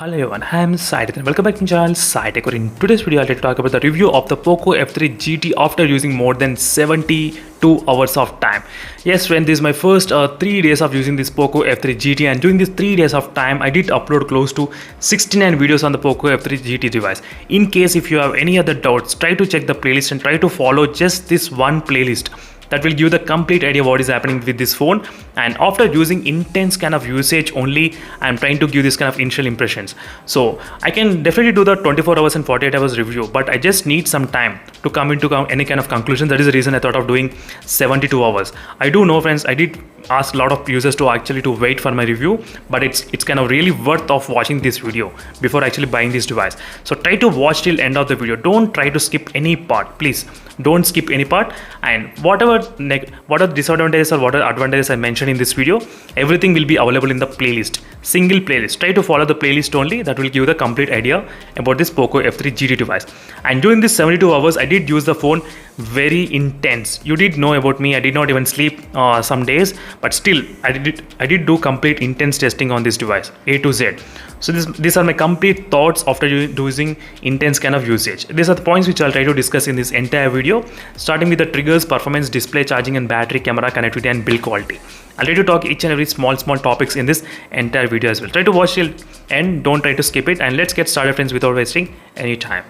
Hello everyone, I am Saitech and welcome back to my channel Saitech. In today's video, I'll talk about the review of the POCO F3 GT after using more than 72 hours of time. Yes friend, this is my first 3 days of using this POCO F3 GT, and during these 3 days of time, I did upload close to 69 videos on the POCO F3 GT device. In case if you have any other doubts, try to check the playlist and try to follow just this one playlist. That will give you the complete idea what is happening with this phone. And after using intense kind of usage only, I'm trying to give this kind of initial impressions. So I can definitely do the 24 hours and 48 hours review, but I just need some time to come into any kind of conclusion. That is the reason I thought of doing 72 hours. I do know friends, I did ask a lot of users to actually to wait for my review, but it's kind of really worth of watching this video before actually buying this device. So try to watch till end of the video. Don't try to skip any part, please. Don't skip any part, and whatever disadvantages or whatever advantages I mentioned in this video, everything will be available in the playlist, single playlist. Try to follow the playlist only. That will give you the complete idea about this POCO F3 GT device. And during this 72 hours, I did use the phone very intense. You did know about me, I did not even sleep some days, but still I did do complete intense testing on this device, A to Z. So these are my complete thoughts after using intense kind of usage. These are the points which I'll try to discuss in this entire video, starting with the triggers, performance, display, charging and battery, camera, connectivity and build quality. I'll try to talk each and every small topics in this entire video as well. Try to watch till end, don't try to skip it, and let's get started friends without wasting any time.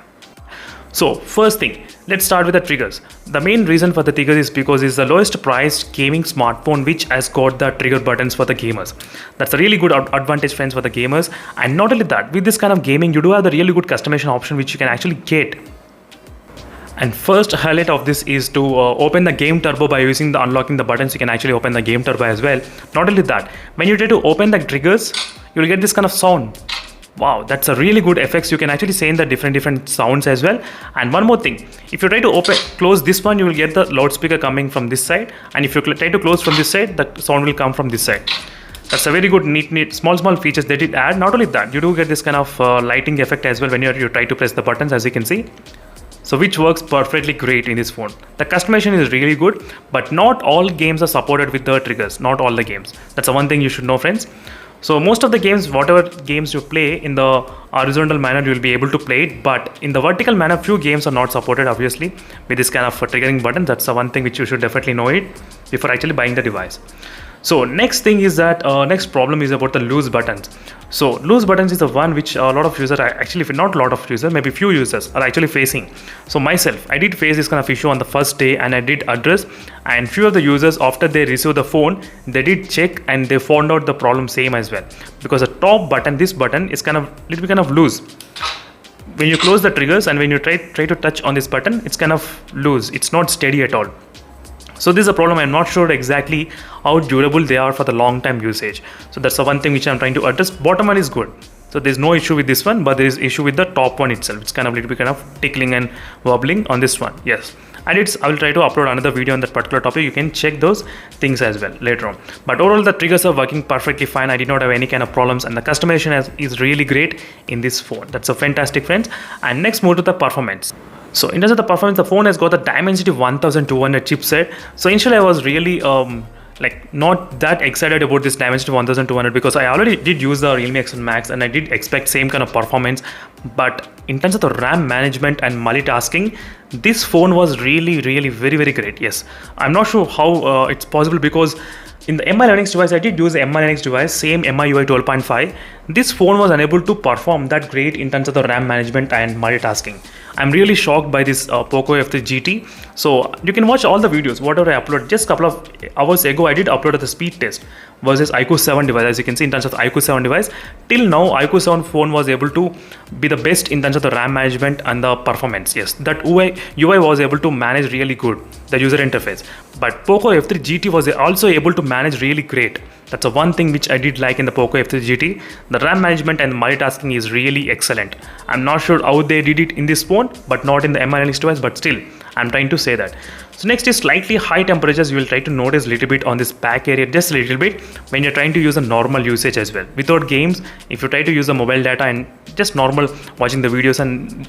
So first thing, let's start with the triggers. The main reason for the triggers is because it's the lowest priced gaming smartphone which has got the trigger buttons for the gamers. That's a really good advantage friends for the gamers. And not only that, with this kind of gaming, you do have the really good customization option which you can actually get. And first highlight of this is to open the game turbo by using the unlocking the buttons. You can actually open the game turbo as well. Not only that, when you try to open the triggers, you will get this kind of sound. Wow, that's a really good effects. You can actually say in the different sounds as well. And one more thing, if you try to close this one, you will get the loudspeaker coming from this side, and if you try to close from this side, the sound will come from this side. That's a very good neat small features they did add. Not only that, you do get this kind of lighting effect as well when you try to press the buttons, as you can see. So which works perfectly great in this phone. The customization is really good, but not all games are supported with the triggers. Not all the games. That's the one thing you should know friends. So most of the games, whatever games you play in the horizontal manner, you will be able to play it, but in the vertical manner, few games are not supported obviously with this kind of triggering button. That's the one thing which you should definitely know it before actually buying the device. So next thing is that next problem is about the loose buttons. So loose buttons is the one which a lot of users are actually, not a lot of users, maybe few users are actually facing. So myself, I did face this kind of issue on the first day, and I did address, and few of the users after they received the phone, they did check and they found out the problem same as well, because the top button, this button is kind of little bit kind of loose. When you close the triggers and when you try to touch on this button, it's kind of loose, it's not steady at all. So this is a problem. I'm not sure exactly how durable they are for the long time usage. So that's the one thing which I'm trying to address. Bottom one is good. So there's no issue with this one, but there is issue with the top one itself. It's kind of a little bit kind of tickling and wobbling on this one. Yes. And I will try to upload another video on that particular topic. You can check those things as well later on. But overall, the triggers are working perfectly fine. I did not have any kind of problems, and the customization is really great in this phone. That's a fantastic friends. And next, move to the performance. So in terms of the performance, the phone has got the Dimensity 1200 chipset. So initially I was really like not that excited about this Dimensity 1200 because I already did use the Realme X1 Max and I did expect same kind of performance. But in terms of the RAM management and multitasking, this phone was really very great. Yes, I'm not sure how it's possible, because in the MI Linux device, I did use the MI Linux device, same MIUI 12.5. This phone was unable to perform that great in terms of the RAM management and multitasking. I'm really shocked by this POCO F3 GT. So you can watch all the videos, whatever I uploaded. Just a couple of hours ago, I did upload the speed test versus iQOO 7 device. As you can see, in terms of the iQOO 7 device, till now, iQOO 7 phone was able to be the best in terms of the RAM management and the performance. Yes, that UI was able to manage really good, the user interface. But POCO F3 GT was also able to manage really great. That's the one thing which I did like in the POCO F3 GT. The RAM management and multitasking is really excellent. I'm not sure how they did it in this phone, but not in the MI Linux device, but still, I'm trying to say that. So next is slightly high temperatures. You will try to notice a little bit on this back area, just a little bit, when you're trying to use a normal usage as well. Without games, if you try to use the mobile data and just normal watching the videos and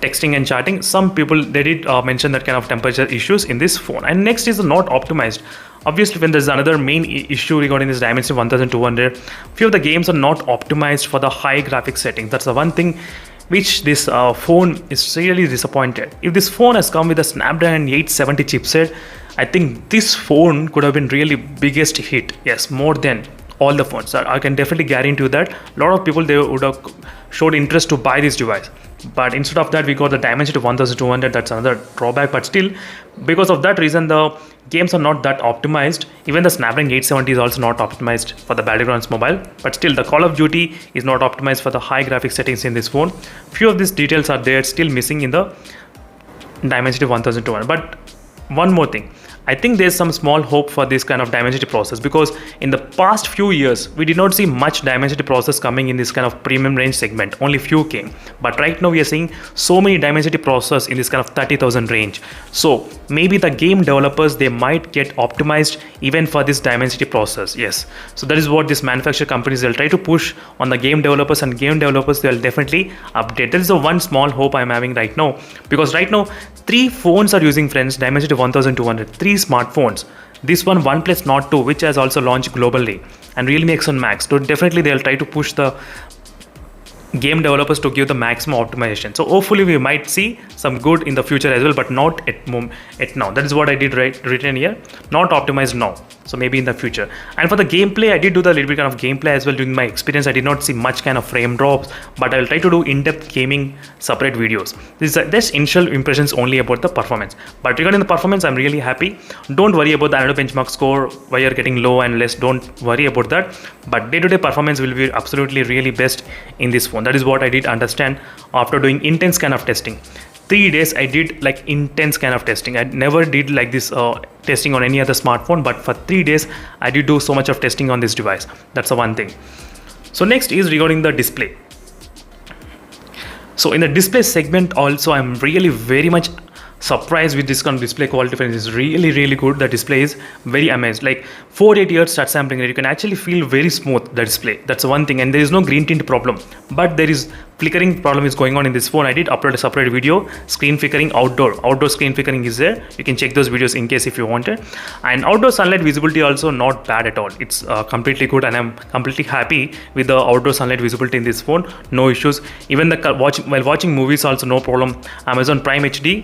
texting and chatting, some people they did mention that kind of temperature issues in this phone. And next is the not optimized Obviously, when there's another main issue regarding this Dimensity 1200, few of the games are not optimized for the high graphics settings. That's the one thing which this phone is really disappointed. If this phone has come with a Snapdragon 870 chipset, I think this phone could have been really biggest hit. Yes, more than all the phones. I can definitely guarantee you that a lot of people, they would have showed interest to buy this device. But instead of that, we got the Dimensity 1200. That's another drawback. But still, because of that reason, the games are not that optimized. Even the Snapdragon 870 is also not optimized for the Battlegrounds mobile. But still, the Call of Duty is not optimized for the high graphics settings in this phone. Few of these details are there, still missing in the Dimensity 1200. But one more thing, I think there's some small hope for this kind of Dimensity process, because in the past few years we did not see much Dimensity process coming in this kind of premium range segment. Only few came, but right now we are seeing so many Dimensity process in this kind of 30,000 range. So maybe the game developers, they might get optimized even for this Dimensity process. Yes, so that is what these manufacturer companies, they'll try to push on the game developers, and game developers, they'll definitely update. That is the one small hope I'm having right now, because right now 3 phones are using, friends, Dimensity 1200. 3 smartphones. This one, OnePlus Nord 2, which has also launched globally, and Realme X1 Max. So definitely they'll try to push the game developers to give the maximum optimization. So hopefully we might see some good in the future as well, but not at now. That is what I did written here, not optimized now. So maybe in the future. And for the gameplay, I did do the little bit kind of gameplay as well. During my experience, I did not see much kind of frame drops, but I'll try to do in-depth gaming separate videos. This is just initial impressions only about the performance. But regarding the performance, I'm really happy. Don't worry about the Antutu benchmark score why you're getting low and less. Don't worry about that. But day-to-day performance will be absolutely really best in this phone. That is what I did understand after doing intense kind of testing. 3 days I did like intense kind of testing. I never did like this testing on any other smartphone, but for 3 days I did do so much of testing on this device. That's the one thing. So next is regarding the display. So in the display segment also, I'm really very much surprised with this kind of display quality, friends. Is really good. The display is very amazed. Like 480 Hz touch sampling rate, you can actually feel very smooth the display. That's one thing. And there is no green tint problem, but there is flickering problem is going on in this phone. I did upload a separate video, screen flickering outdoor screen flickering is there. You can check those videos in case if you wanted. And outdoor sunlight visibility also not bad at all. It's completely good, and I'm completely happy with the outdoor sunlight visibility in this phone. No issues. Even the while watching movies also no problem. Amazon Prime HD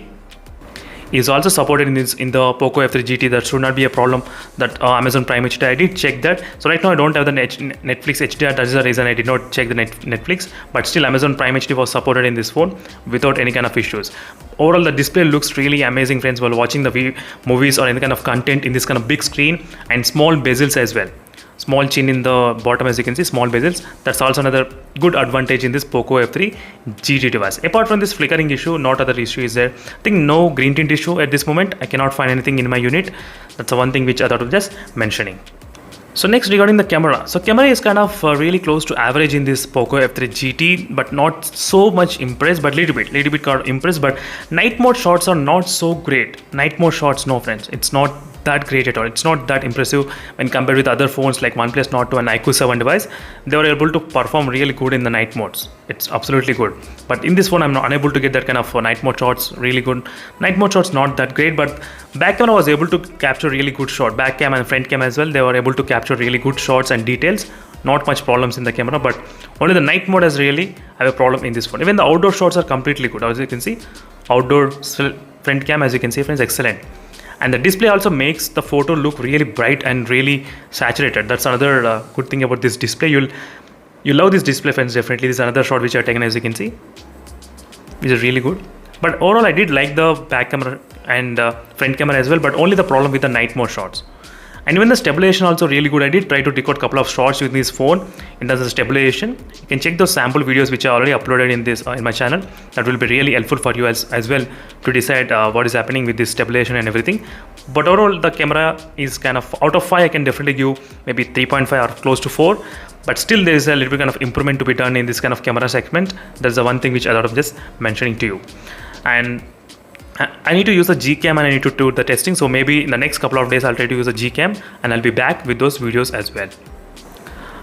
is also supported in the Poco F3 GT. That should not be a problem. That Amazon Prime HD, I did check that. So right now I don't have the Netflix HDR. That is the reason I did not check the Netflix. But still, Amazon Prime HD was supported in this phone without any kind of issues. Overall, the display looks really amazing, friends, while watching the movies or any kind of content in this kind of big screen, and small bezels as well. Small chin in the bottom, as you can see, small bezels. That's also another good advantage in this Poco F3 GT device. Apart from this flickering issue, not other issue is there. I think no green tint issue at this moment. I cannot find anything in my unit. That's the one thing which I thought of just mentioning. So next, regarding the camera. So camera is kind of really close to average in this Poco F3 GT, but not so much impressed, but little bit kind of impressed. But night mode shots are not so great. Night mode shots, no, friends. It's not that great at all. It's not that impressive when compared with other phones like OnePlus Nord 2 and iQOO 7 device. They were able to perform really good in the night modes. It's absolutely good. But in this phone, I'm not unable to get that kind of night mode shots really good. Night mode shots not that great, but back camera was able to capture really good shot. Back cam and front cam as well, they were able to capture really good shots and details. Not much problems in the camera, but only the night mode has really have a problem in this phone. Even the outdoor shots are completely good. As you can see, outdoor front cam, as you can see, friends, excellent. And the display also makes the photo look really bright and really saturated. That's another good thing about this display. You'll love this display, friends, definitely. This is another shot which I've taken, as you can see, which is really good. But overall, I did like the back camera and front camera as well, but only the problem with the night mode shots. And even the stabilization also really good. I did try to record a couple of shots with this phone in terms of stabilization. You can check those sample videos which are already uploaded in this in my channel. That will be really helpful for you as well to decide what is happening with this stabilization and everything. But overall, the camera is kind of out of 5. I can definitely give maybe 3.5 or close to 4. But still, there is a little bit kind of improvement to be done in this kind of camera segment. That's the one thing which I thought of just mentioning to you. And I need to use the Gcam and I need to do the testing. So maybe in the next couple of days, I'll try to use the Gcam and I'll be back with those videos as well.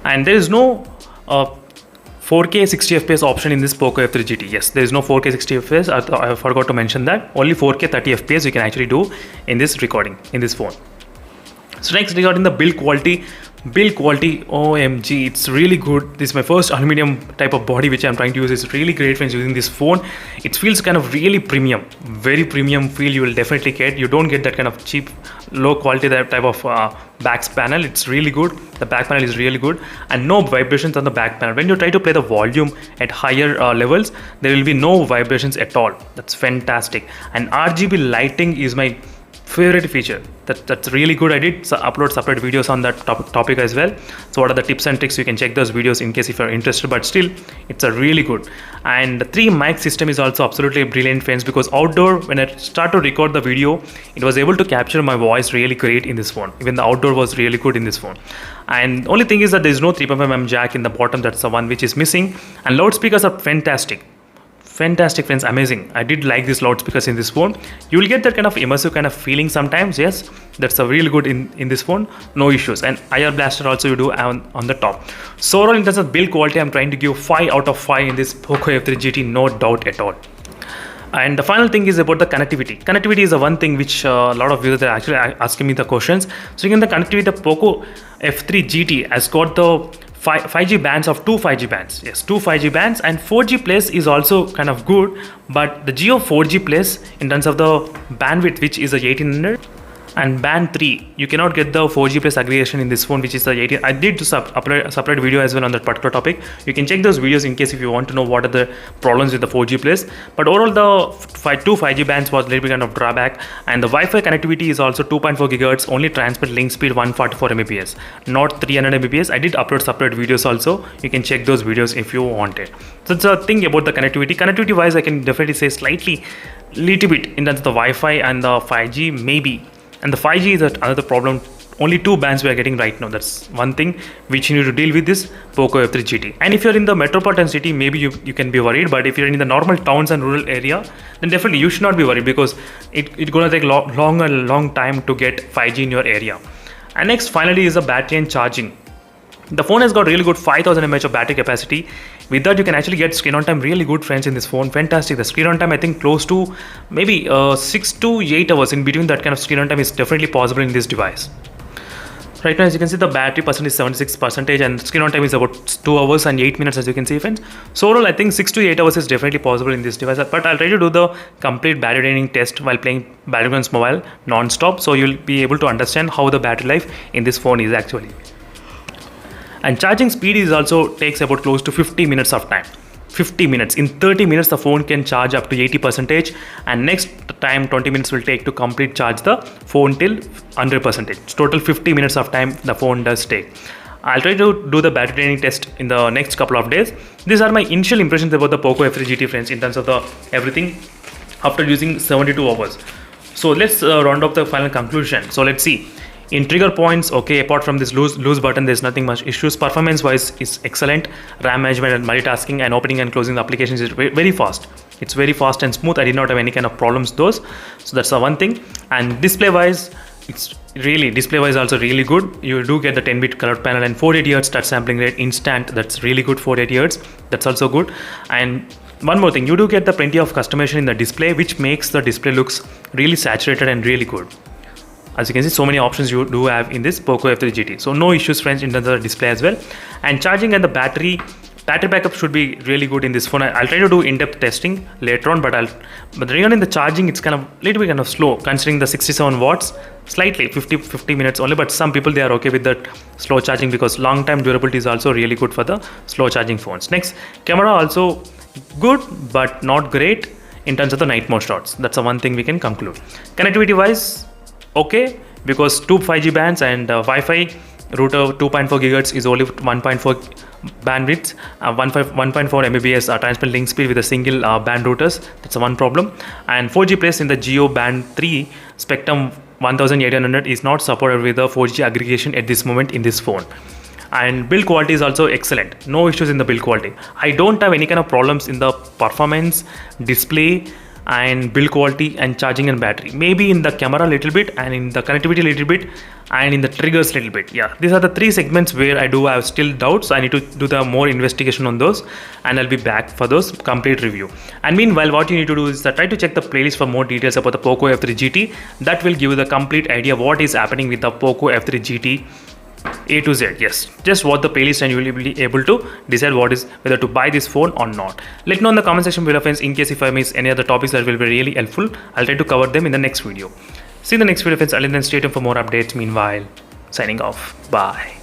And there is no 4K 60 FPS option in this Poco F3 GT. Yes, there is no 4K 60 FPS. I forgot to mention that. Only 4K 30 FPS you can actually do in this recording in this phone. So next, regarding the build quality, OMG, it's really good. This is my first aluminum type of body which I'm trying to use. It's really great friends using this phone. It feels kind of really premium, very premium feel you will definitely get. You don't get that kind of cheap, low quality type of back panel. It's really good. The back panel is really good and no vibrations on the back panel. When you try to play the volume at higher levels, there will be no vibrations at all. That's fantastic. And RGB lighting is my favorite feature. That's really good. I did upload separate videos on that topic as well. So what are the tips and tricks? You can check those videos in case if you're interested, but still it's a really good. And the 3 mic system is also absolutely brilliant friends, because outdoor, when I start to record the video, it was able to capture my voice really great in this phone. Even the outdoor was really good in this phone. And only thing is that there is no 3.5mm jack in the bottom. That's the one which is missing. And loudspeakers are fantastic friends, amazing. I did like these loudspeakers in this phone. You will get that kind of immersive kind of feeling sometimes. Yes, that's a really good in this phone, no issues. And IR blaster also you do on the top. So overall, in terms of build quality, I'm trying to give 5 out of 5 in this Poco F3 GT, no doubt at all. And the final thing is about the connectivity. Connectivity is the one thing which a lot of users are actually asking me the questions. So again, the connectivity, the Poco F3 GT has got the 5G bands of 2 5G bands. Yes, 2 5G bands, and 4G plus is also kind of good, but the Jio 4G plus in terms of the bandwidth, which is a 1800, and band 3, you cannot get the 4G plus aggregation in this phone, which is the 18. I did upload a separate video as well on that particular topic. You can check those videos in case if you want to know what are the problems with the 4G plus. But overall, the 2 5G bands was a little bit kind of drawback, and the Wi-Fi connectivity is also 2.4 GHz, only transmit link speed 144 Mbps, not 300 Mbps. I did upload separate videos also. You can check those videos if you want it. So it's a thing about the connectivity. Connectivity wise, I can definitely say slightly, little bit in terms of the Wi-Fi and the 5G maybe. And the 5G is another problem. Only 2 bands we are getting right now. That's one thing which you need to deal with this Poco F3 GT. And if you're in the metropolitan city, maybe you can be worried. But if you're in the normal towns and rural area, then definitely you should not be worried, because it's going to take long time to get 5G in your area. And next, finally, is the battery and charging. The phone has got really good 5000 mAh of battery capacity. With that, you can actually get screen on time really good friends in this phone. Fantastic. The screen on time, I think close to maybe 6 to 8 hours. In between that kind of screen on time is definitely possible in this device. Right now, as you can see, the battery percentage is 76% and screen on time is about 2 hours and 8 minutes, as you can see friends. So overall, I think 6 to 8 hours is definitely possible in this device, but I'll try to do the complete battery draining test while playing Battlegrounds Mobile non-stop, so you'll be able to understand how the battery life in this phone is actually. And charging speed is also takes about close to 50 minutes of time. 50 minutes. In 30 minutes, the phone can charge up to 80%, and next time 20 minutes will take to complete charge the phone till 100%. Total 50 minutes of time the phone does take. I'll try to do the battery draining test in the next couple of days. These are my initial impressions about the Poco F3 GT friends in terms of the everything after using 72 hours. So let's round up the final conclusion. So let's see. In trigger points, okay, apart from this lose button, there's nothing much issues. Performance wise is excellent. RAM management and multitasking and opening and closing the applications is very fast. It's very fast and smooth. I did not have any kind of problems those. So that's the one thing. And display wise, it's really also really good. You do get the 10-bit color panel and 480 Hz touch sampling rate instant. That's really good. 480 Hz. That's also good. And one more thing, you do get the plenty of customization in the display, which makes the display looks really saturated and really good. As you can see, so many options you do have in this Poco F3 GT. So no issues friends in terms of the display as well. And charging and the battery backup should be really good in this phone. I'll try to do in-depth testing later on, but regarding the charging, it's kind of little bit kind of slow considering the 67 watts, slightly 50 minutes only. But some people, they are okay with that slow charging because long time durability is also really good for the slow charging phones. Next, camera also good but not great in terms of the night mode shots. That's the one thing we can conclude. Connectivity wise, okay, because 2 5G bands and Wi-Fi router 2.4 GHz is only 1.4 bandwidth, 1.4 Mbps transmit link speed with a single band routers. That's one problem. And 4G plus in the Jio band 3 spectrum 1800 is not supported with the 4G aggregation at this moment in this phone. And build quality is also excellent. No issues in the build quality. I don't have any kind of problems in the performance, display, and build quality and charging and battery. Maybe in the camera a little bit, and in the connectivity a little bit, and in the triggers a little bit. Yeah, these are the three segments where I do have still doubts. I need to do the more investigation on those, and I'll be back for those complete review. And meanwhile, what you need to do is that try to check the playlist for more details about the Poco F3 GT. That will give you the complete idea of what is happening with the Poco F3 GT A to Z. Yes, just watch the playlist and you will be able to decide whether to buy this phone or not. Let me know in the comment section below, friends, in case if I miss any other topics that will be really helpful. I'll try to cover them in the next video. See you in the next video, friends. Until then, stay tuned for more updates. Meanwhile, signing off. Bye.